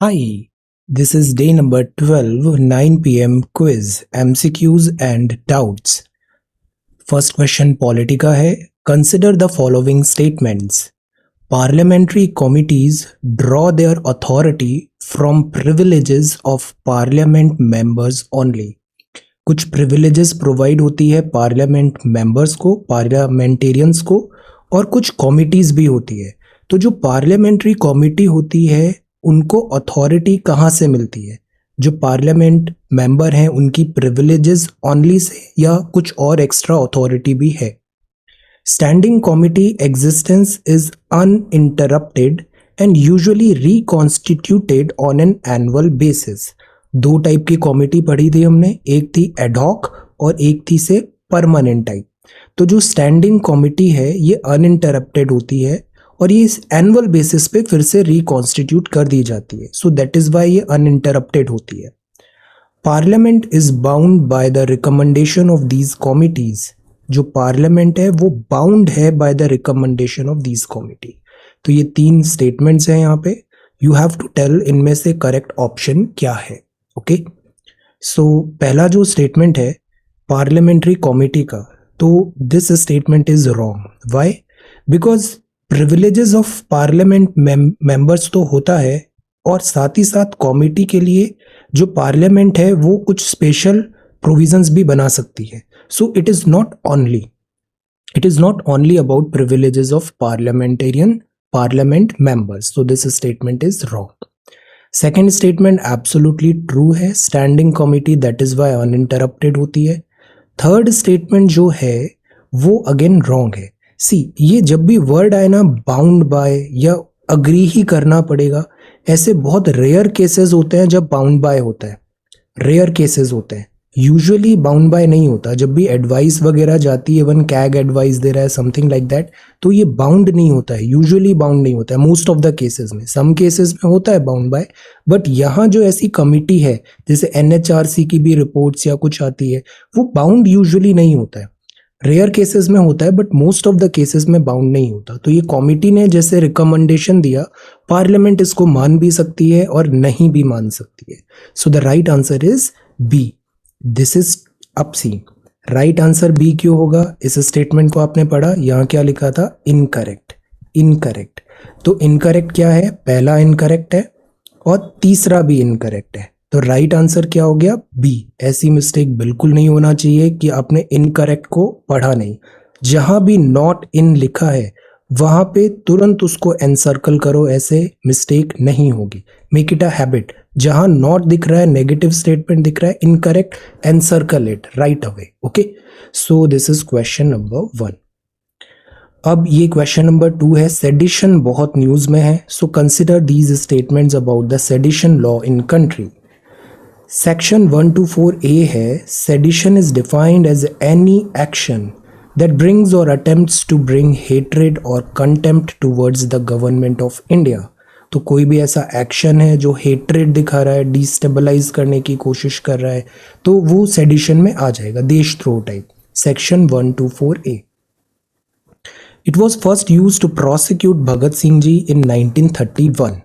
Hi, this is day number 12, 9 pm quiz, MCQs and doubts. First question polity का है. Consider the following statements. Parliamentary committees draw their authority from privileges of parliament members only. कुछ privileges provide होती है parliament members को, parliamentarians को, और कुछ committees भी होती है. तो जो parliamentary committee होती है उनको अथॉरिटी कहाँ से मिलती है? जो पार्लियामेंट मेंबर हैं उनकी प्रिविलेजेस ओनली से या कुछ और एक्स्ट्रा अथॉरिटी भी है? Standing committee existence is uninterrupted and usually reconstituted on an annual basis. दो टाइप की कमिटी पढ़ी थी हमने, एक थी एडहॉक और एक थी से परमानेंट टाइप. तो जो स्टैंडिंग कमिटी है ये अनइंटरप्टेड होती है और ये इस एनुअल बेसिस पे फिर से रिकॉन्स्टिट्यूट कर दी जाती है. सो दैट इज वाई ये अनइंटरप्टेड होती है. Parliament is bound by the recommendation of these committees. जो पार्लियामेंट है वो बाउंड है by the recommendation of these committee. तो ये तीन स्टेटमेंट्स हैं यहाँ पे. यू हैव टू टेल इनमें से करेक्ट ऑप्शन क्या है. ओके, सो पहला जो स्टेटमेंट है पार्लियामेंट्री कमिटी का, तो this statement is wrong. Why? Because privileges of parliament members तो होता है और साथ ही साथ कमिटी के लिए जो पार्लियामेंट है वो कुछ स्पेशल प्रोविजंस भी बना सकती है. So it is not only about privileges of parliament members. So this statement is wrong. Second statement absolutely true है. Standing committee that is why uninterrupted होती है. थर्ड स्टेटमेंट जो है वो अगेन रॉन्ग है. सी, ये जब भी वर्ड आए ना बाउंड बाय या अग्री ही करना पड़ेगा, ऐसे बहुत रेयर केसेस होते हैं जब बाउंड बाय होता है. रेयर केसेस होते हैं, यूजुअली बाउंड बाय नहीं होता. जब भी एडवाइस वगैरह जाती है, इवन कैग एडवाइस दे रहा है समथिंग लाइक दैट, तो ये बाउंड नहीं होता है, यूजुअली बाउंड नहीं होता है मोस्ट ऑफ द केसेस में. सम केसेस में होता है बाउंड बाय, बट यहाँ जो ऐसी कमिटी है जैसे NHRC की भी रिपोर्ट्स या कुछ आती है वो बाउंड यूजुअली नहीं होता है. रेयर केसेस में होता है but most of the cases में बाउंड नहीं होता. तो ये कमिटी ने जैसे रिकमेंडेशन दिया, पार्लियामेंट इसको मान भी सकती है और नहीं भी मान सकती है. So the right answer is B. This is up C. Right answer B क्यों होगा? इस स्टेटमेंट को आपने पढ़ा, यहाँ क्या लिखा था? इनकरेक्ट. तो इनकरेक्ट क्या है? पहला इनकरेक्ट है और तीसरा भी इनकरेक्ट है. तो राइट आंसर क्या हो गया? बी. ऐसी मिस्टेक बिल्कुल नहीं होना चाहिए कि आपने इनकरेक्ट को पढ़ा नहीं. जहां भी नॉट इन लिखा है वहां पे तुरंत उसको एनसर्कल करो, ऐसे मिस्टेक नहीं होगी. Make it a habit. जहां नॉट दिख रहा है, नेगेटिव स्टेटमेंट दिख रहा है, incorrect, encircle it right away. Okay, so this is question number 1. अब ये क्वेश्चन नंबर 2 है. सेडिशन बहुत न्यूज में है, so consider these statements about the sedition law in country. Section 124A है, sedition is defined as any action that brings और attempts to bring hatred और contempt towards the government of India. तो कोई भी ऐसा action है जो hatred दिखा रहा है, डिस्टेबलाइज करने की कोशिश कर रहा है, तो वो सेडिशन में आ जाएगा, देशद्रोह type. Section 124A. It was first use to prosecute Bhagat Singh ji in 1931.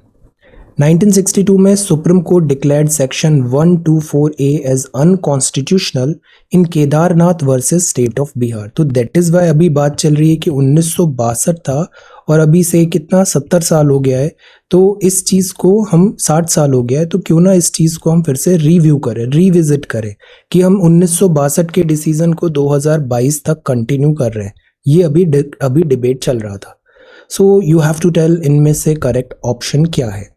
1962 में supreme court declared section 124A as unconstitutional in Kedarnath versus state of Bihar. तो दैट इज वाई अभी बात चल रही है कि 1962 था और अभी से कितना 70 साल हो गया है, तो इस चीज को हम 60 साल हो गया है, तो क्यों ना इस चीज को हम फिर से रिव्यू करें, रिविजिट करें कि हम 1962 के डिसीजन को 2022 तक कंटिन्यू कर रहे हैं. ये अभी डिबेट चल रहा था. So you have to tell इनमें से करेक्ट ऑप्शन क्या है.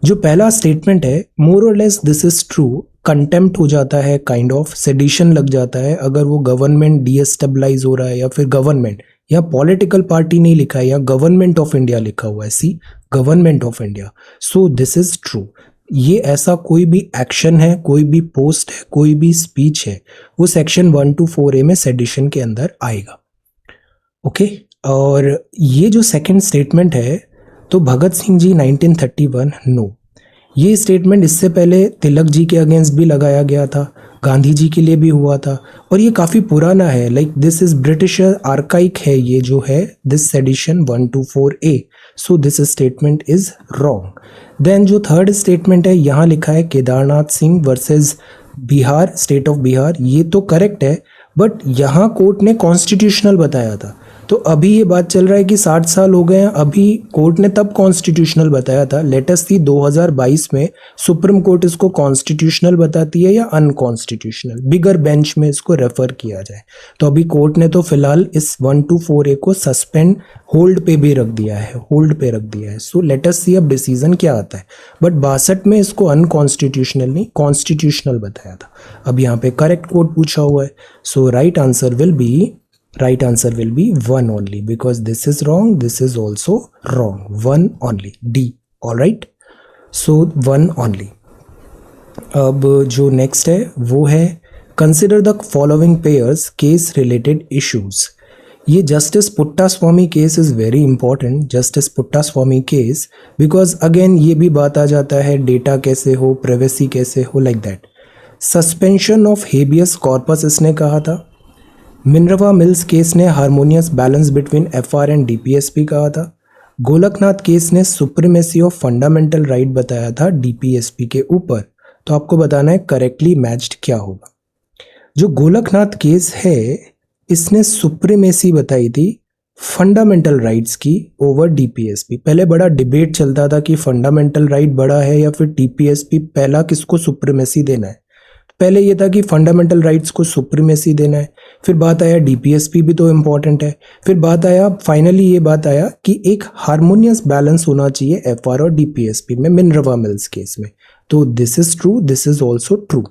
जो पहला स्टेटमेंट है, मोर और less this is true. Contempt हो जाता है, काइंड ऑफ सेडिशन लग जाता है अगर वो गवर्नमेंट डीएस्टेबलाइज हो रहा है या फिर गवर्नमेंट, या पॉलिटिकल पार्टी नहीं लिखा है, या गवर्नमेंट ऑफ इंडिया लिखा हुआ है. See, government of India. So this is true. ये ऐसा कोई भी एक्शन है, कोई भी पोस्ट है, कोई भी स्पीच है, वो सेक्शन 124A में सेडिशन के अंदर आएगा. ओके, और ये जो सेकेंड स्टेटमेंट है, तो भगत सिंह जी 1931, नो. ये स्टेटमेंट इससे पहले तिलक जी के अगेंस्ट भी लगाया गया था, गांधी जी के लिए भी हुआ था, और ये काफ़ी पुराना है. Like this is British archaic है ये जो है, this sedition 124A. So this statement is wrong. Then जो थर्ड स्टेटमेंट है यहाँ लिखा है Kedarnath Singh versus Bihar, state of Bihar, ये तो करेक्ट है, बट यहाँ कोर्ट ने कॉन्स्टिट्यूशनल बताया था। तो अभी ये बात चल रहा है कि 60 साल हो गए हैं, अभी कोर्ट ने तब कॉन्स्टिट्यूशनल बताया था। लेटेस्ट थी 2022 में सुप्रीम कोर्ट इसको कॉन्स्टिट्यूशनल बताती है या अनकॉन्स्टिट्यूशनल, बिगर बेंच में इसको रेफर किया जाए। तो अभी कोर्ट ने तो फिलहाल इस 124A को सस्पेंड, होल्ड पे भी रख दिया है, होल्ड पे रख दिया है। सो लेट अस सी अब डिसीजन क्या आता है। बट 62 में इसको अनकॉन्स्टिट्यूशनल नहीं, कॉन्स्टिट्यूशनल बताया था। अब यहाँ पे करेक्ट कोड पूछा हुआ है, so right answer will be 1 only, because this is wrong, this is also wrong, 1 only, D. all right, so 1 only. अब जो नेक्स्ट है वो है consider the following pairs case related issues. ये justice Puttaswamy case is very important, justice Puttaswamy case, because again ये भी बात आ जाता है डेटा कैसे हो, प्राइवेसी कैसे हो, like that. Suspension of habeas corpus इसने कहा था। मिनर्वा मिल्स केस ने harmonious balance between FR and DPSP कहा था। गोलकनाथ केस ने सुप्रीमेसी ऑफ फंडामेंटल राइट बताया था डीपीएसपी के ऊपर। तो आपको बताना है करेक्टली मैच्ड क्या होगा। जो गोलकनाथ केस है इसने सुप्रीमेसी बताई थी फंडामेंटल राइट्स की ओवर डीपीएसपी। पहले बड़ा डिबेट चलता था कि फंडामेंटल राइट बड़ा है या फिर डीपीएसपी, पहला किसको सुप्रीमेसी देना है। पहले ये था कि फंडामेंटल राइट्स को सुप्रीमेसी देना है, फिर बात आया डीपीएसपी भी तो इम्पॉर्टेंट है, फिर बात आया, फाइनली ये बात आया कि एक हारमोनियस बैलेंस होना चाहिए एफआर और डीपीएसपी में मिनर्वा मिल्स केस में। तो this is true, this is also true.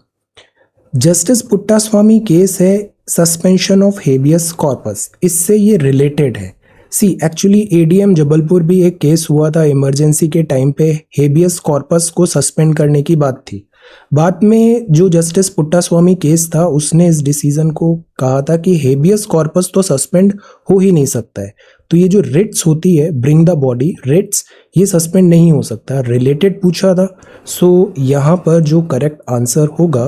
Justice Puttaswamy case है सस्पेंशन ऑफ हेबियस कॉर्पस, इससे ये रिलेटेड है। सी एक्चुअली एडीएम जबलपुर भी एक केस हुआ था इमरजेंसी के टाइम पे, हेबियस कॉर्पस को सस्पेंड करने की बात थी। बाद में जो जस्टिस पुट्टा स्वामी केस था उसने इस डिसीजन को कहा था कि हेबियस कॉर्पस तो सस्पेंड हो ही नहीं सकता है। तो ये जो रिट्स होती है, ब्रिंग द बॉडी रिट्स, ये सस्पेंड नहीं हो सकता, रिलेटेड पूछा था। सो यहाँ पर जो करेक्ट आंसर होगा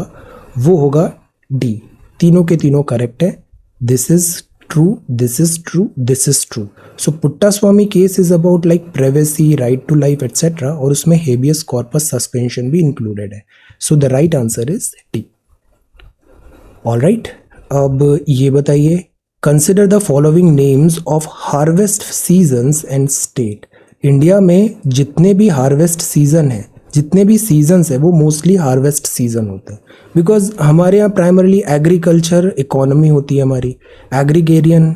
वो होगा डी। तीनों के तीनों करेक्ट है। This is true, this is true, this is true. So Puttaswamy case is about like privacy, right to life etcetera, और उसमें हेबियस कॉर्पस सस्पेंशन भी इंक्लूडेड है। So the right answer is D. All right, अब ये बताइए consider the following names of harvest seasons and state. India में जितने भी हार्वेस्ट सीजन है, जितने भी सीजन्स है वो मोस्टली हार्वेस्ट सीजन होते हैं, बिकॉज हमारे यहाँ प्राइमरली एग्रीकल्चर इकोनॉमी होती है, हमारी एग्रीगेरियन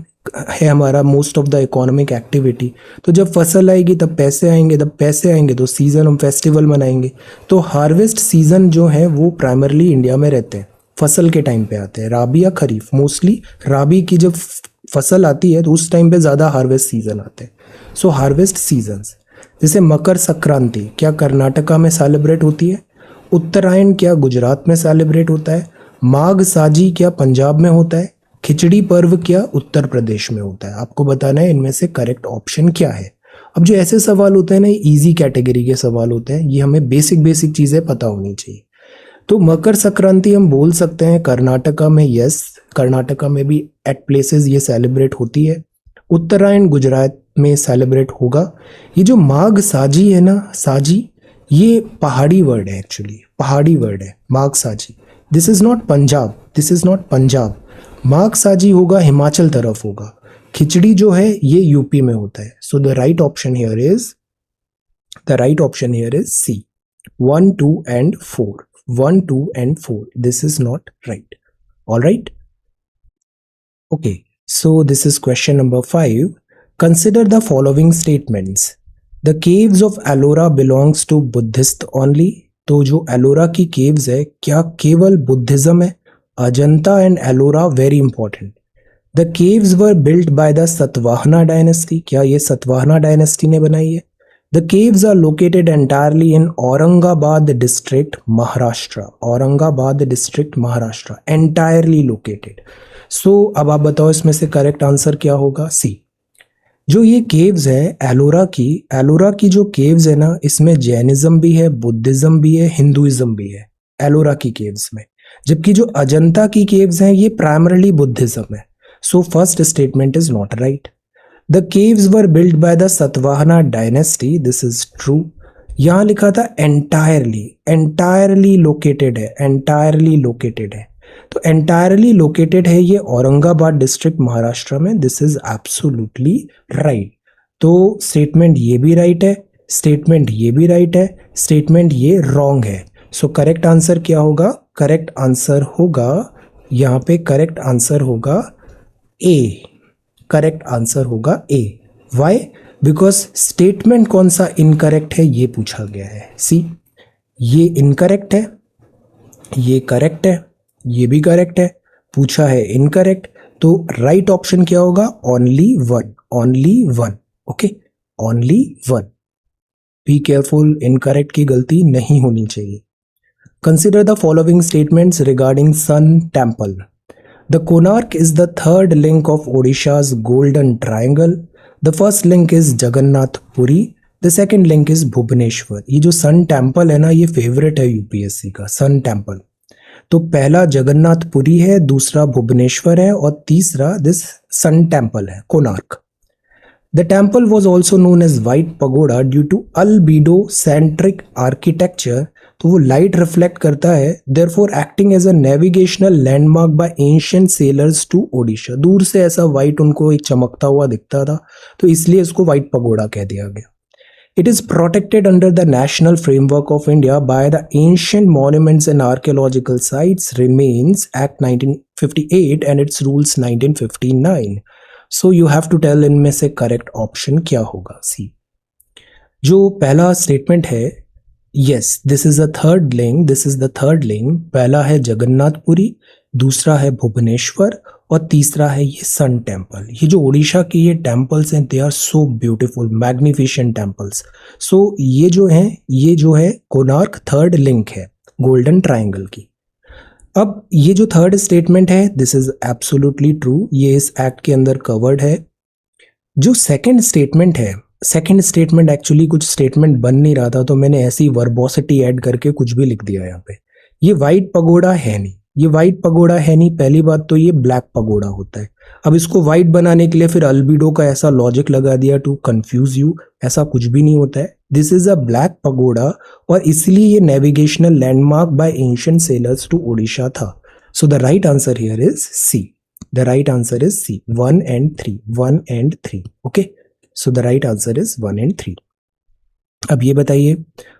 है हमारा most of the economic activity. तो जब फसल आएगी तब पैसे आएंगे, तब पैसे आएंगे तो सीज़न, हम फेस्टिवल मनाएंगे। तो हार्वेस्ट सीज़न जो है वो प्राइमरली इंडिया में रहते हैं, फसल के टाइम पे आते हैं, राबी या खरीफ। मोस्टली राबी की जब फसल आती है तो उस टाइम पे ज़्यादा हार्वेस्ट सीजन आते हैं। सो हार्वेस्ट सीजन्स जैसे मकर संक्रांति क्या कर्नाटका में सेलिब्रेट होती है, उत्तरायण क्या गुजरात में सेलिब्रेट होता है, माघ साजी क्या पंजाब में होता है, खिचड़ी पर्व क्या उत्तर प्रदेश में होता है। आपको बताना है इनमें से करेक्ट ऑप्शन क्या है। अब जो ऐसे सवाल होते हैं ना, इजी कैटेगरी के सवाल होते हैं, ये हमें बेसिक चीज़ें पता होनी चाहिए। तो मकर संक्रांति हम बोल सकते हैं कर्नाटका में, यस कर्नाटका में भी एट प्लेसेस ये सेलिब्रेट होती है। उत्तरायण गुजरात में सेलिब्रेट होगा। ये जो माघ साजी है ना, साजी ये पहाड़ी वर्ड है, एक्चुअली पहाड़ी वर्ड है Magh Saji. This is not Punjab, this is not Punjab. Magh Saji होगा हिमाचल तरफ होगा। खिचड़ी जो है ये यूपी में होता है। So the right option here is C 1, 2 and 4. 1, 2 and 4. This is not right. All right. Okay. So this is question number 5. Consider the following statements. The caves of Ellora belongs to Buddhist only. तो जो एलोरा की caves है क्या केवल Buddhism है? Ajanta and Ellora very important. The caves were built by the Satavahana dynasty, क्या ये Satavahana dynasty ने बनाई है? The caves are located entirely in Aurangabad district Maharashtra. Aurangabad district Maharashtra, entirely located. So अब आप बताओ इसमें से करेक्ट आंसर क्या होगा? सी। जो ये केव्स है एलोरा की जो केव्स है ना, इसमें जैनिज्म भी है, बुद्धिज्म भी है, हिंदुइज्म भी है एलोरा की केव्स में। जबकि जो अजंता की केव्स हैं ये प्राइमरली बुद्धिज्म है। So first statement is not right. The caves were built by the Satavahana dynasty, this is true. यहां लिखा था एंटायरली, एंटायरली लोकेटेड है, एंटायरली लोकेटेड है, तो एंटायरली लोकेटेड है ये औरंगाबाद डिस्ट्रिक्ट महाराष्ट्र में, दिस इज एब्सोल्युटली राइट। तो स्टेटमेंट ये भी राइट है, स्टेटमेंट ये भी राइट है, स्टेटमेंट ये रॉन्ग है। सो करेक्ट आंसर क्या होगा? करेक्ट आंसर होगा यहाँ पे, करेक्ट आंसर होगा ए, करेक्ट आंसर होगा ए। वाई? बिकॉज स्टेटमेंट कौन सा इनकरेक्ट है ये पूछा गया है। सी, ये इनकरेक्ट है, ये करेक्ट है, ये भी करेक्ट है, पूछा है इनकरेक्ट, तो राइट ऑप्शन क्या होगा? Only one, only one, okay, only one. Be careful, incorrect की गलती नहीं होनी चाहिए। Consider the following statements regarding sun temple. The Konark is the third link of Odisha's Golden Triangle. The first link is Jagannath Puri. The second link is Bhubaneswar. ये जो sun temple है ना, ये फेवरेट है UPSC का, sun temple. तो पहला जगन्नाथपुरी है, दूसरा भुवनेश्वर है और तीसरा दिस सन टेम्पल है, Konark. The temple was also known as White Pagoda due to albedo-centric architecture. तो वो लाइट रिफ्लेक्ट करता है, therefore acting as a navigational landmark by ancient sailors to Odisha. दूर से ऐसा वाइट उनको एक चमकता हुआ दिखता था, तो इसलिए इसको व्हाइट पगोड़ा कह दिया गया। It is protected under the National Framework of India by the Ancient Monuments and Archaeological Sites Remains Act 1958 and its rules 1959. So you have to tell इनमें से करेक्ट ऑप्शन क्या होगा। सी, जो पहला स्टेटमेंट है, yes this is the third लिंग, this is the third लिंग। पहला है जगन्नाथपुरी, दूसरा है भुवनेश्वर और तीसरा है ये सन टेम्पल। ये जो उड़ीसा के ये टेम्पल्स हैं, they are so beautiful, magnificent temples. So ये जो है कोणार्क थर्ड लिंक है गोल्डन ट्रायंगल की। अब ये जो थर्ड स्टेटमेंट है, दिस इज एब्सोल्युटली ट्रू, ये इस एक्ट के अंदर कवर्ड है। जो सेकंड स्टेटमेंट है, सेकंड स्टेटमेंट एक्चुअली कुछ स्टेटमेंट बन नहीं रहा था, तो मैंने ऐसी वर्बोसिटी ऐड करके कुछ भी लिख दिया यहाँ पे। ये व्हाइट पगोड़ा है नहीं, ये व्हाइट पगोड़ा है नहीं। पहली बात तो ये ब्लैक पगोड़ा होता है। अब इसको व्हाइट बनाने के लिए फिर अल्बिडो का ऐसा लॉजिक लगा दिया टू कंफ्यूज यू, ऐसा कुछ भी नहीं होता है। This is a black pagoda और इसलिए ये navigational landmark by ancient sailors to Odisha था। So the right answer here is C, the right answer is C, 1 and 3, 1 and 3, okay. So the right answer is 1 and 3। अब ये बताइए,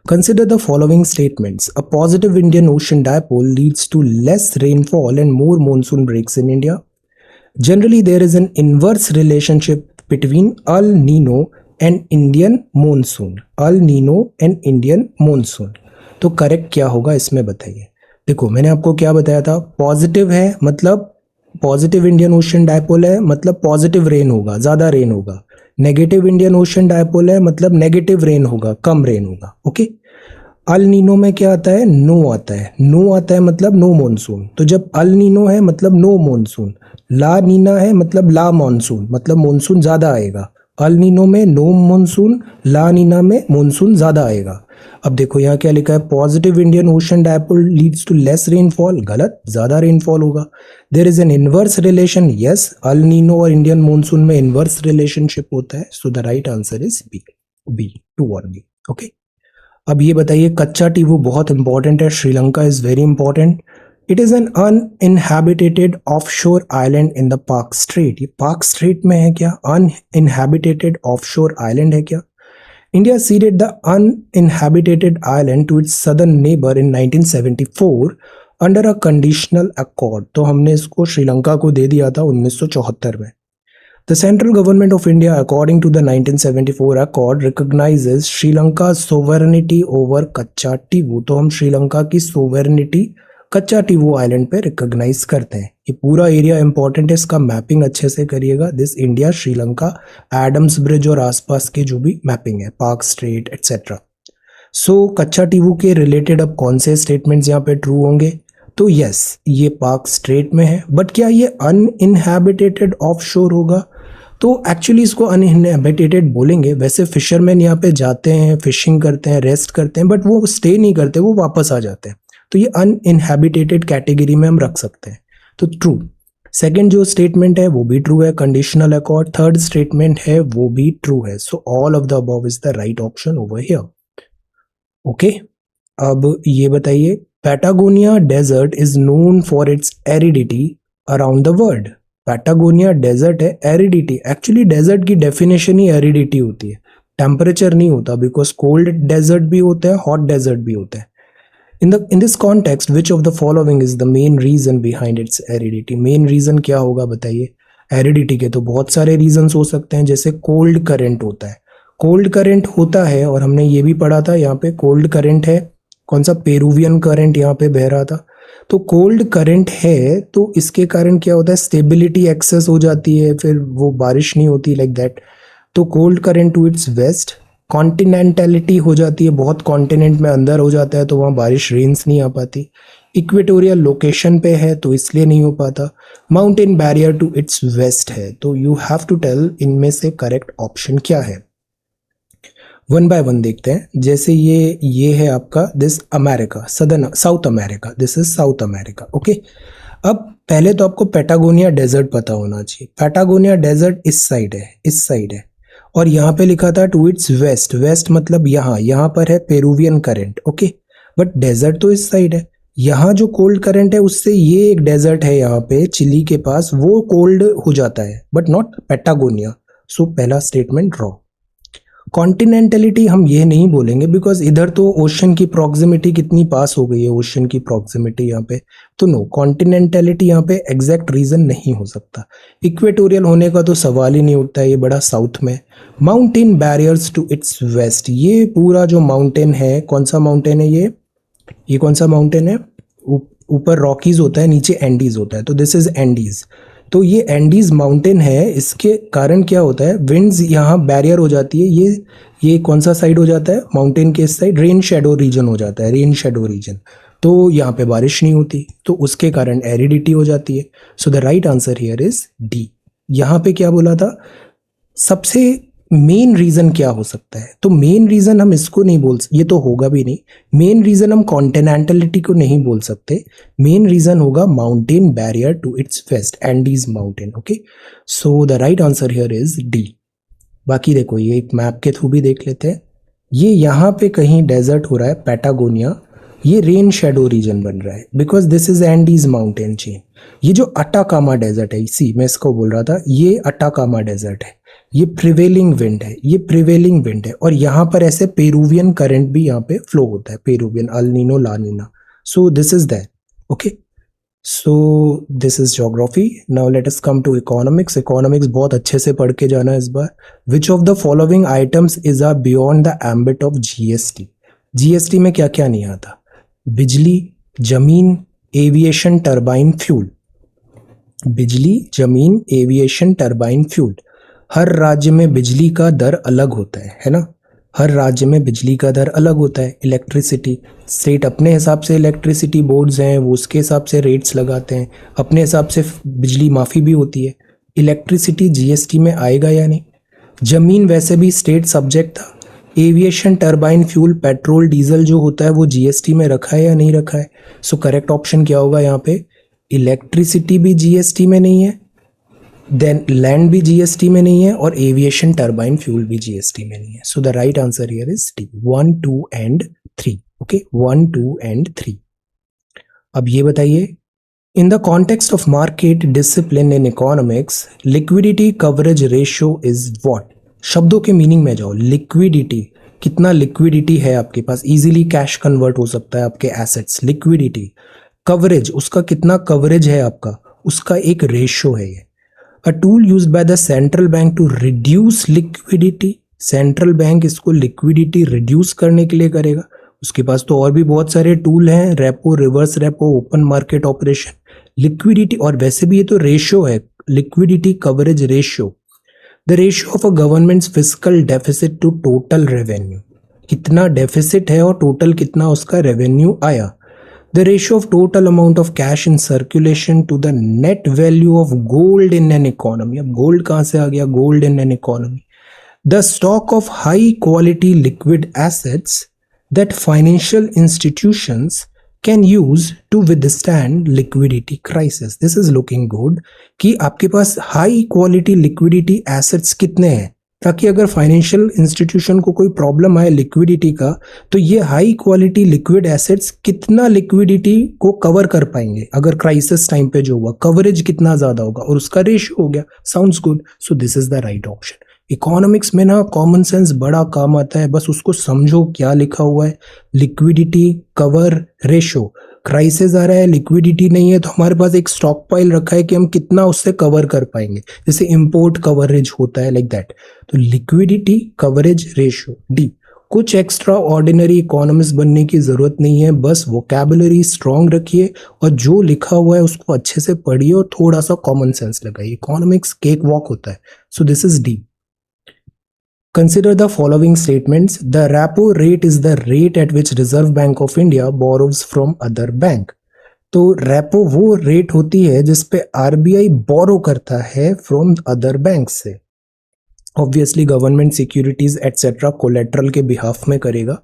consider the following statements. A positive Indian Ocean dipole leads to less rainfall and more monsoon breaks in India. Generally there is an inverse relationship between El Nino and Indian monsoon, El Nino and Indian monsoon. तो correct क्या होगा इसमें बताइए। देखो मैंने आपको क्या बताया था, पॉजिटिव है मतलब पॉजिटिव इंडियन ओशन डायपोल है मतलब पॉजिटिव रेन होगा, ज्यादा रेन होगा। नेगेटिव इंडियन ओशन डायपोल है मतलब नेगेटिव रेन होगा, कम रेन होगा, ओके। अल नीनो में क्या आता है? नो आता है, नो आता है मतलब नो मॉनसून। तो जब अल नीनो है मतलब नो मॉनसून, ला नीना है मतलब ला मॉनसून, मतलब मॉनसून ज्यादा आएगा। अल नीनो में नो मॉनसून, ला नीना में मॉनसून ज्यादा आएगा। अब देखो यहाँ क्या लिखा है, positive Indian Ocean dipole leads to less rainfall, गलत, ज्यादा रेनफॉल होगा। There is an inverse relation, yes, El Nino और इंडियन मॉनसून में इनवर्स रिलेशनशिप होता है। So the right answer is B, B, 2 और बी, ओके। अब ये बताइए, कच्चा टीवू बहुत इंपॉर्टेंट है, Sri Lanka is very important. It is an uninhabited offshore island in the Palk strait. ये पार्क स्ट्रेट में है क्या? अनइनहैबिटेटेड ऑफशोर आइलैंड है क्या? India ceded the uninhabited island to its southern neighbor in 1974 under a conditional accord. तो हमने इसको श्रीलंका को दे दिया था 1974 में। The central government of India, according to the 1974 accord, recognizes Sri Lanka's sovereignty over कच्चा टीवू। तो हम श्रीलंका की सोवेरेनिटी कच्चा टीवू आइलैंड पे रिकॉग्नाइज करते हैं। ये पूरा एरिया इंपॉर्टेंट है, इसका मैपिंग अच्छे से करिएगा। This India, Sri Lanka, Adam's Bridge और आसपास के जो भी मैपिंग है, पार्क स्ट्रेट एटसेट्रा। सो कच्चा टीवू के रिलेटेड अब कौन से स्टेटमेंट्स यहाँ पे ट्रू होंगे? तो यस, ये पार्क स्ट्रेट में है, बट क्या ये अनइनहैबिटेटेड ऑफशोर होगा? तो एक्चुअली इसको अनइनहैबिटेटेड बोलेंगे। वैसे फिशरमैन यहाँ पे जाते हैं, फिशिंग करते हैं, रेस्ट करते हैं, बट वो स्टे नहीं करते, वो वापस आ जाते हैं। तो ये अनइनहैबिटेटेड कैटेगरी में हम रख सकते हैं। तो ट्रू, सेकंड जो स्टेटमेंट है वो भी ट्रू है, कंडीशनल अकॉर्ड। थर्ड स्टेटमेंट है वो भी ट्रू है। So all of the above is the right option over here. Okay, अब ये बताइए, Patagonia desert is known for its aridity around the world. Patagonia desert है, एरिडिटी, एक्चुअली डेजर्ट की definition ही एरिडिटी होती है, टेम्परेचर नहीं होता, बिकॉज कोल्ड डेजर्ट भी होता है, हॉट डेजर्ट भी होता है। in this context which of the following is the main reason behind its aridity? Main reason क्या होगा बताइए। एरिडिटी के तो बहुत सारे रीजंस हो सकते हैं, जैसे कोल्ड करंट होता है, कोल्ड करंट होता है, और हमने ये भी पढ़ा था यहाँ पे कोल्ड करंट है, कौन सा, पेरूवियन करंट यहाँ पे बह रहा था। तो कोल्ड करंट है तो इसके कारण क्या होता है, स्टेबिलिटी एक्सेस हो जाती है, फिर वो बारिश नहीं होती लाइक दैट। तो cold current to its west, continentality हो जाती है, बहुत कॉन्टिनेंट में अंदर हो जाता है तो वहाँ बारिश रेन्स नहीं आ पाती। इक्वेटोरियल लोकेशन पे है तो इसलिए नहीं हो पाता। Mountain barrier to its west है। तो यू हैव टू टेल इनमें से करेक्ट ऑप्शन क्या है। वन बाय वन देखते हैं। जैसे ये है आपका this America, southern south America, this is south America. Okay, अब पहले तो आपको पैटागोनिया डेजर्ट पता होना चाहिए। पैटागोनिया डेजर्ट इस साइड है, इस साइड है, और यहाँ पे लिखा था टू इट्स वेस्ट, वेस्ट मतलब यहाँ पर है Peruvian current. Okay, but desert तो इस साइड है। यहाँ जो कोल्ड करंट है उससे ये एक डेजर्ट है यहाँ पे चिली के पास, वो कोल्ड हो जाता है, बट नॉट पैटागोनिया। सो पहला स्टेटमेंट रॉन्ग। कॉन्टिनेंटलिटी हम ये नहीं बोलेंगे, बिकॉज इधर तो ओशन की प्रॉक्सिमिटी कितनी पास हो गई है, ओशन की प्रॉक्सिमिटी यहाँ पे, तो नो, कॉन्टिनेंटलिटी यहाँ पे एग्जैक्ट रीजन नहीं हो सकता। इक्वेटोरियल होने का तो सवाल ही नहीं उठता, ये बड़ा साउथ में। Mountain barriers to its west, ये पूरा जो माउंटेन है, कौन सा माउंटेन है ये कौन सा माउंटेन है, ऊपर रॉकीज होता है, नीचे एंडीज होता है, तो दिस इज एंडीज। तो ये एंडीज माउंटेन है, इसके कारण क्या होता है, विंड्स यहाँ बैरियर हो जाती है। ये कौन सा साइड हो जाता है, माउंटेन के इस साइड रेन शेडो रीजन हो जाता है, रेन शेडो रीजन, तो यहाँ पे बारिश नहीं होती, तो उसके कारण एरिडिटी हो जाती है। So the right answer here is D. यहाँ पे क्या बोला था, सबसे मेन रीजन क्या हो सकता है, तो मेन रीजन हम इसको नहीं बोल सकते, ये तो होगा भी नहीं। मेन रीजन हम कॉन्टिनेंटलिटी को नहीं बोल सकते, मेन रीजन होगा mountain barrier to its west, Andes mountain. Okay, so the right answer here is D. बाकी देखो, ये एक मैप के थ्रू भी देख लेते हैं। ये यहाँ पे कहीं डेजर्ट हो रहा है, पैटागोनिया, ये रेन शेडो रीजन बन रहा है, because this is Andes mountain chain. ये जो अटाकामा डेजर्ट है, इसी मैं इसको बोल रहा था, ये अटाकामा डेजर्ट है, ये प्रिवेलिंग विंड है, ये प्रिवेलिंग विंड है, और यहाँ पर ऐसे पेरूवियन करंट भी यहाँ पे फ्लो होता है, Peruvian, el nino, la nina. So this is that. Okay, so this is geography. Now let us come to economics. Economics बहुत अच्छे से पढ़ के जाना इस बार। Which of the following items is are beyond the ambit of GST? GST में क्या क्या नहीं आता? बिजली, जमीन, एविएशन, टरबाइन, फ्यूल। बिजली, जमीन, एविएशन, टरबाइन, फ्यूल। हर राज्य में बिजली का दर अलग होता है ना, हर राज्य में बिजली का दर अलग होता है। इलेक्ट्रिसिटी, स्टेट अपने हिसाब से, इलेक्ट्रिसिटी बोर्ड्स हैं वो उसके हिसाब से रेट्स लगाते हैं, अपने हिसाब से बिजली माफ़ी भी होती है। इलेक्ट्रिसिटी जीएसटी में आएगा या नहीं? जमीन वैसे भी स्टेट सब्जेक्ट था। Aviation, turbine, fuel, petrol, diesel जो होता है वो जीएसटी में रखा है या नहीं रखा है? सो करेक्ट ऑप्शन क्या होगा यहाँ पे? इलेक्ट्रिसिटी भी जीएसटी में नहीं है, देन लैंड भी जीएसटी में नहीं है, और एविएशन, टरबाइन, फ्यूल भी जीएसटी में नहीं है। So the right answer here is D, 1, 2 and 3। Okay, 1, 2 and 3। अब ये बताइए, in the context of market discipline in economics, liquidity coverage ratio is what? शब्दों के मीनिंग में जाओ। लिक्विडिटी, कितना लिक्विडिटी है आपके पास, इजीली कैश कन्वर्ट हो सकता है आपके एसेट्स। लिक्विडिटी, कवरेज, उसका कितना कवरेज है आपका, उसका एक रेशियो है ये। A tool used by the central bank to reduce liquidity, central bank इसको लिक्विडिटी रिड्यूस करने के लिए करेगा। उसके पास तो और भी बहुत सारे टूल हैं, repo, reverse repo, open market operation, liquidity, और वैसे भी ये तो रेशियो है, liquidity coverage ratio. The ratio of a government's fiscal deficit to total revenue, कितना डेफिसिट है और टोटल कितना उसका रेवेन्यू आया। The ratio of total amount of cash in circulation to the net value of gold in an economy. अब gold कहाँ से आ गया? Gold in an economy. The stock of high quality liquid assets that financial institutions can use to withstand liquidity crisis. This is looking good कि आपके पास high quality liquidity assets कितने हैं, ताकि अगर फाइनेंशियल इंस्टीट्यूशन को कोई प्रॉब्लम आए liquidity का, तो ये हाई क्वालिटी लिक्विड एसेट्स कितना लिक्विडिटी को कवर कर पाएंगे, अगर क्राइसिस टाइम पे जो हुआ कवरेज कितना ज्यादा होगा, और उसका रेशियो हो गया. Sounds good. So this is the right option. Economics में ना कॉमन सेंस बड़ा काम आता है, बस उसको समझो क्या लिखा हुआ है. लिक्विडिटी कवर रेशो, क्राइसिस आ रहा है, लिक्विडिटी नहीं है, तो हमारे पास एक स्टॉक पाइल रखा है कि हम कितना उससे कवर कर पाएंगे, जैसे इंपोर्ट कवरेज होता है, लाइक दैट. तो लिक्विडिटी कवरेज रेशो डी. कुछ एक्स्ट्रा ऑर्डिनरी इकोनॉमिस्ट बनने की जरूरत नहीं है, बस वोकैबुलरी स्ट्रांग रखिए और जो लिखा हुआ है उसको अच्छे से पढ़िए और थोड़ा सा कॉमन सेंस लगाइए. इकोनॉमिक्स केक वॉक होता है. सो this is D. Consider the following statements. The repo rate is the rate at which Reserve Bank of India borrows from other bank. तो रेपो वो रेट होती है जिसपे आरबीआई बोरो करता है फ्रॉम अदर बैंक से. Obviously government securities etcetera collateral के behalf में करेगा.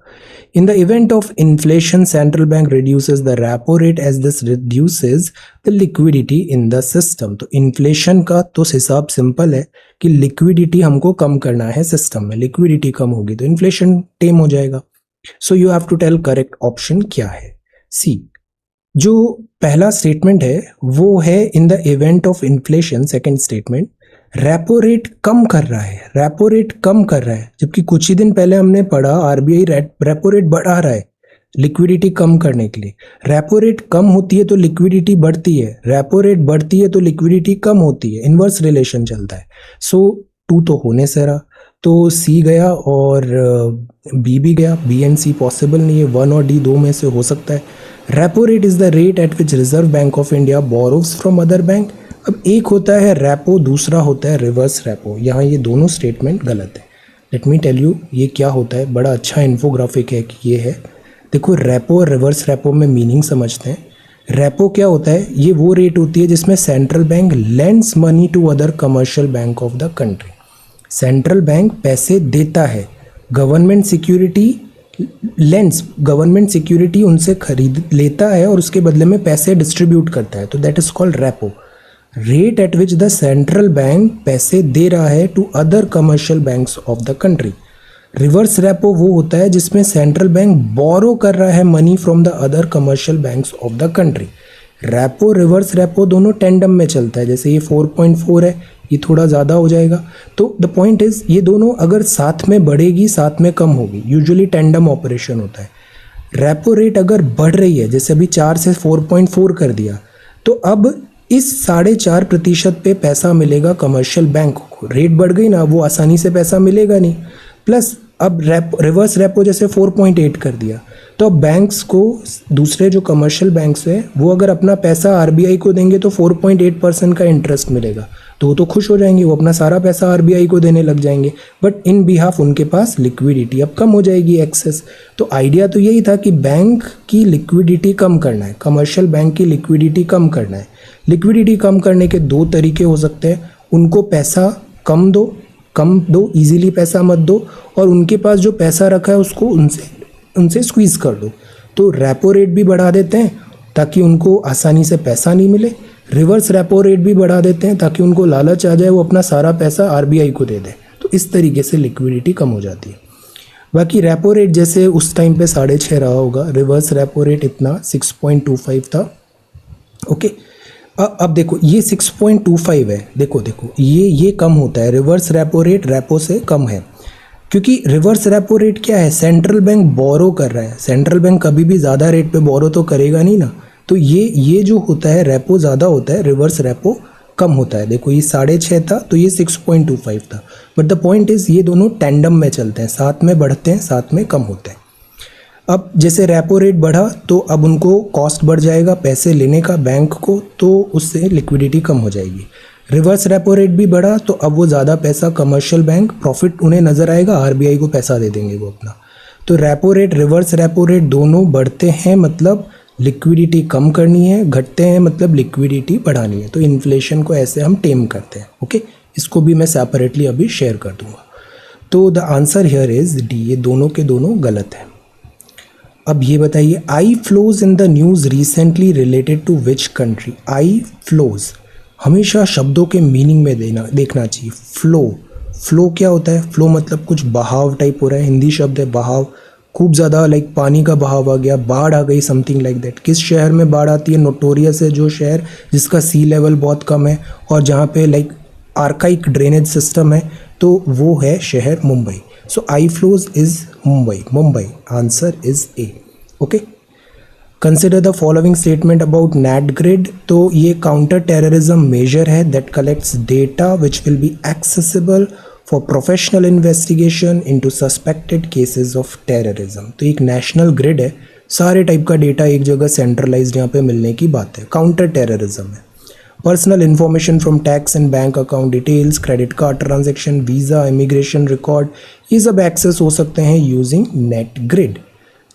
In the event of inflation central bank reduces the repo rate as this reduces the liquidity in the system. तो इन्फ्लेशन का तो हिसाब सिंपल है कि लिक्विडिटी हमको कम करना है सिस्टम में. लिक्विडिटी कम होगी तो इन्फ्लेशन टेम हो जाएगा. So you have to tell correct option क्या है. सी. जो पहला स्टेटमेंट है वो है in the event of inflation. Second statement repo rate कम कर रहा है, रेपो रेट कम कर रहा है, जबकि कुछ ही दिन पहले हमने पढ़ा आरबीआई रेपो रेट बढ़ा रहा है लिक्विडिटी कम करने के लिए. रेपो रेट कम होती है तो लिक्विडिटी बढ़ती है, रेपो रेट बढ़ती है तो लिक्विडिटी कम होती है, इनवर्स रिलेशन चलता है. सो 2 तो होने से रहा, तो सी गया और बी भी गया. बी एंड सी पॉसिबल नहीं है, 1 और डी 2 में से हो सकता है. Repo rate is the rate at which reserve bank of India borrows from other bank. अब एक होता है रेपो, दूसरा होता है रिवर्स रेपो. यहाँ ये दोनों स्टेटमेंट गलत है. लेट मी टेल यू ये क्या होता है. बड़ा अच्छा इन्फोग्राफिक है कि ये है. देखो रेपो और रिवर्स रेपो में मीनिंग समझते हैं. रेपो क्या होता है, ये वो रेट होती है जिसमें central bank lends money to other commercial bank of the country. Central bank पैसे देता है, government security lends, government security उनसे खरीद लेता है और उसके बदले में पैसे डिस्ट्रीब्यूट करता है. तो that is called repo. Rate at which the central bank पैसे दे रहा है to other commercial banks of the country. Reverse repo वो होता है जिसमें सेंट्रल बैंक बोरो कर रहा है money from the other commercial banks of the country. Repo reverse repo दोनों टेंडम में चलता है. जैसे ये 4.4 है, ये थोड़ा ज़्यादा हो जाएगा. तो द पॉइंट इज ये दोनों अगर साथ में बढ़ेगी साथ में कम होगी, यूजुअली टेंडम ऑपरेशन होता है. रेपो रेट अगर बढ़ रही है, जैसे अभी 4 से 4.4 कर दिया, तो अब इस 4.5% पे पैसा मिलेगा कमर्शियल बैंक को. रेट बढ़ गई ना, वो आसानी से पैसा मिलेगा नहीं. प्लस अब रिवर्स रेपो जैसे 4.8 कर दिया, तो अब बैंक्स को, दूसरे जो कमर्शियल बैंक्स हैं, वो अगर अपना पैसा आरबीआई को देंगे तो 4.8% का इंटरेस्ट मिलेगा, तो वो तो खुश हो जाएंगे, वो अपना सारा पैसा आरबीआई को देने लग जाएंगे. बट इन बिहाफ उनके पास लिक्विडिटी अब कम हो जाएगी, एक्सेस. तो आइडिया तो यही था कि बैंक की लिक्विडिटी कम करना है, कमर्शियल बैंक की लिक्विडिटी कम करना है. लिक्विडिटी कम करने के 2 तरीके हो सकते हैं. उनको पैसा कम दो, इजीली पैसा मत दो, और उनके पास जो पैसा रखा है उसको उनसे स्क्वीज़ कर दो. तो रेपो रेट भी बढ़ा देते हैं ताकि उनको आसानी से पैसा नहीं मिले, रिवर्स रेपो रेट भी बढ़ा देते हैं ताकि उनको लालच आ जाए, वो अपना सारा पैसा आरबीआई को दे दे. तो इस तरीके से लिक्विडिटी कम हो जाती है. बाकी रेपो रेट जैसे उस टाइम पे 6.5 रहा होगा, रिवर्स रेपो रेट इतना 6.25 था. ओके, अब देखो ये 6.25 है. देखो ये कम होता है. रिवर्स रेपो रेट रेपो से कम है, क्योंकि रिवर्स रेपो रेट क्या है, सेंट्रल बैंक बोरो कर रहा है. सेंट्रल बैंक कभी भी ज़्यादा रेट पे बोरो तो करेगा नहीं ना. तो ये जो होता है रेपो ज़्यादा होता है, रिवर्स रेपो कम होता है. देखो ये 6.5 था तो ये 6.25 था. बट द पॉइंट इज़ ये दोनों टेंडम में चलते हैं, साथ में बढ़ते हैं, साथ में कम होते हैं. अब जैसे रेपो रेट बढ़ा तो अब उनको कॉस्ट बढ़ जाएगा पैसे लेने का बैंक को, तो उससे लिक्विडिटी कम हो जाएगी. रिवर्स रेपो रेट भी बढ़ा तो अब वो ज़्यादा पैसा कमर्शियल बैंक, प्रॉफिट उन्हें नज़र आएगा, आरबीआई को पैसा दे देंगे वो अपना. तो repo rate reverse repo rate दोनों बढ़ते हैं मतलब लिक्विडिटी कम करनी है, घटते हैं मतलब लिक्विडिटी बढ़ानी है. तो इन्फ्लेशन को ऐसे हम टेम करते हैं. ओके, इसको भी मैं सेपरेटली अभी शेयर कर दूंगा. तो the answer here is D. ये दोनों के दोनों गलत है. अब ये बताइए, I flows in the news recently related to which country. I flows हमेशा शब्दों के मीनिंग में देखना चाहिए। फ्लो क्या होता है? फ्लो मतलब कुछ बहाव टाइप हो रहा है, हिंदी शब्द है बहाव, खूब ज़्यादा लाइक पानी का बहाव आ गया, बाढ़ आ गई, समथिंग लाइक दैट। किस शहर में बाढ़ आती है? नोटोरियस है जो शहर जिसका सी लेवल बहुत कम है और जहाँ पे लाइक आर्काइक ड्रेनेज सिस्टम है, तो वो है शहर Mumbai. So I flows is Mumbai answer is A. Okay, consider the following statement about NATGRID. तो ये काउंटर टेररिज्म मेजर है that collects data which will be accessible for professional investigation into suspected cases of terrorism. तो एक national grid है, सारे type का data एक जगह सेंट्रलाइज्ड यहाँ पे मिलने की बात है, काउंटर टेररिज्म है। Personal information from tax and bank account details, credit card transaction, visa, immigration record, ये सब एक्सेस हो सकते हैं यूजिंग नेट ग्रिड।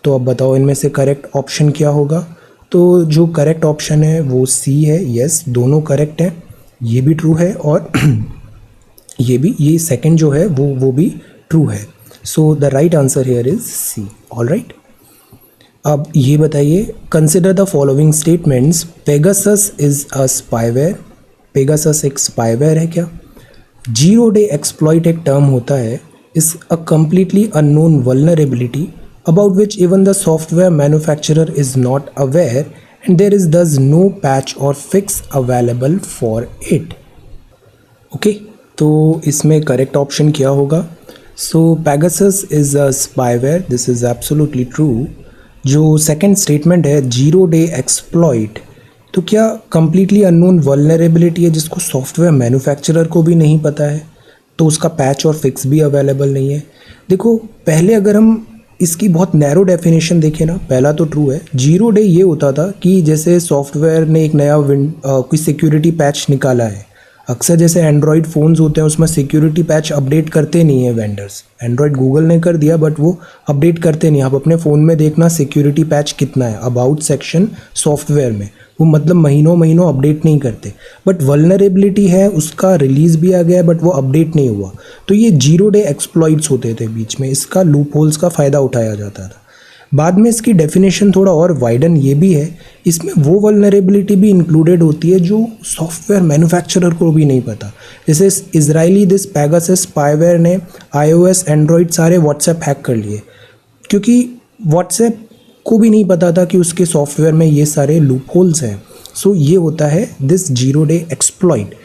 तो अब बताओ इनमें से करेक्ट ऑप्शन क्या होगा? तो जो करेक्ट ऑप्शन है वो सी है। यस, दोनों करेक्ट हैं, ये भी ट्रू है और ये सेकंड जो है वो भी ट्रू है। So the right answer here is C. All right, अब ये बताइए, consider the following statements. Pegasus is a spyware. Pegasus एक स्पाईवेयर है क्या? जीरो डे एक्सप्लॉइट एक टर्म होता है, is a completely unknown vulnerability about which even the software manufacturer is not aware and there is thus no patch or fix available for it. Okay, तो इसमें correct option क्या होगा? सो Pegasus is a spyware, this is absolutely true. जो second statement है zero day exploit, तो क्या completely unknown vulnerability है जिसको सॉफ्टवेयर मैन्युफैक्चरर को भी नहीं पता है, तो उसका पैच और फिक्स भी अवेलेबल नहीं है। देखो, पहले अगर हम इसकी बहुत नैरो डेफिनेशन देखें ना, पहला तो ट्रू है। जीरो डे ये होता था कि जैसे सॉफ्टवेयर ने एक नया कोई सिक्योरिटी पैच निकाला है, अक्सर जैसे एंड्रॉयड फ़ोन्स होते हैं उसमें सिक्योरिटी पैच अपडेट करते नहीं है वेंडर्स। एंड्रॉयड गूगल ने कर दिया बट वो अपडेट करते नहीं। आप अपने फ़ोन में देखना सिक्योरिटी पैच कितना है, अबाउट सेक्शन सॉफ्टवेयर में, वो मतलब महीनों अपडेट नहीं करते। बट वल्नरेबिलिटी है, उसका रिलीज़ भी आ गया बट वो अपडेट नहीं हुआ, तो ये जीरो डे एक्सप्लॉइट्स होते थे बीच में, इसका लूप होल्स का फ़ायदा उठाया जाता था। बाद में इसकी डेफिनेशन थोड़ा और वाइडन ये भी है, इसमें वो वल्नरेबिलिटी भी इंक्लूडेड होती है जो सॉफ्टवेयर मैन्युफैक्चरर को भी नहीं पता। जैसे इजरायली दिस पेगासस स्पाईवेयर ने iOS एंड्रॉयड सारे व्हाट्सएप हैक कर लिए, क्योंकि व्हाट्सएप को भी नहीं पता था कि उसके सॉफ्टवेयर में ये सारे लूप होल्स हैं। सो ये होता है दिस जीरो डे एक्सप्लॉइट।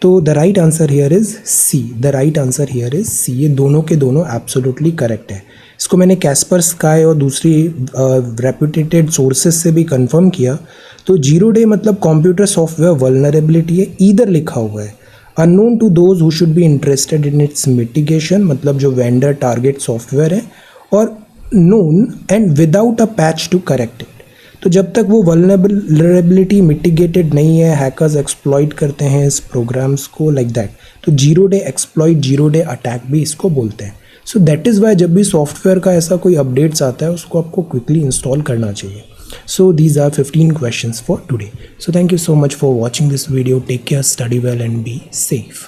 तो the right answer here is C. The right answer here is C. ये दोनों के दोनों एब्सोल्युटली करेक्ट है। इसको मैंने कैस्परस्काई और दूसरी रेप्यूटेड सोर्सेज से भी कंफर्म किया। तो जीरो डे मतलब कंप्यूटर सॉफ्टवेयर वल्नरेबिलिटी है, ईदर लिखा हुआ है unknown to those who should be interested in its mitigation, मतलब जो वेंडर टारगेट सॉफ्टवेयर है, और known and without a patch to correct it. तो जब तक वो वल्नरेबिलिटी मिटिगेटेड नहीं है, हैकर्स एक्सप्लॉइट करते हैं इस प्रोग्राम्स को लाइक दैट, तो zero day exploit, zero day attack भी इसको बोलते हैं। सो दैट इज़ वाई जब भी सॉफ्टवेयर का ऐसा कोई अपडेट्स आता है उसको आपको क्विकली इंस्टॉल करना चाहिए। So these are 15 questions for today. So thank you so much for watching this video. Take care, study well and be safe.